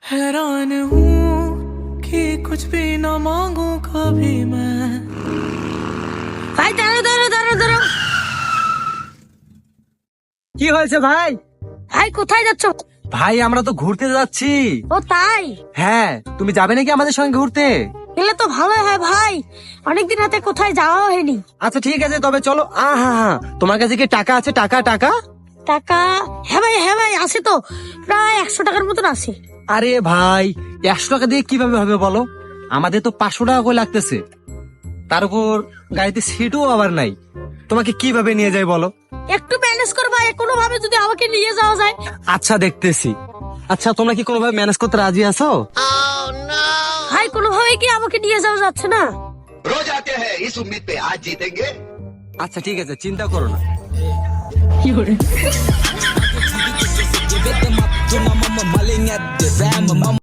हैरान हूँ कि कुछ भी ना मांगू कभी मैं। ভাই দাঁড়াও দাঁড়াও দাঁড়াও দাঁড়াও। কি হয়েছে ভাই? ভাই কোথায় যাচ্ছ? ভাই আমরা তো ঘুরতে যাচ্ছি। ও তাই? হ্যাঁ, তুমি যাবে নাকি আমাদের সঙ্গে ঘুরতে? গেলে তো ভালো হয় ভাই, অনেকদিন হাতে কোথায় যাওয়া হয়নি। আচ্ছা ঠিক আছে, তবে চলো। হ্যাঁ, তোমার কাছে কি টাকা আছে? টাকা টাকা টাকা? হ্যাঁ ভাই আছে তো, প্রায় 100 টাকার মতন আছে। আরে ভাই, 100 টাকা দিয়ে কিভাবে হবে বলো? আমাদের তো 500 টাকা করে লাগতেছে, তার উপর গাড়িতে সিটও আবার নাই। তোমাকে কিভাবে নিয়ে যাই বলো? একটু ম্যানেজ করবা, কোনো ভাবে যদি আমাকে নিয়ে যাওয়া যায়। আচ্ছা দেখতেছি। আচ্ছা তোমরা কি কোনোভাবে ম্যানেজ করতে রাজি আছো? ভাই কোনোভাবে কি আমাকে নিয়ে যাওয়া যাচ্ছে না? रोज आते हैं इस उम्मीद पे आज जीतेंगे। আচ্ছা ঠিক আছে, চিন্তা করো না। কি করে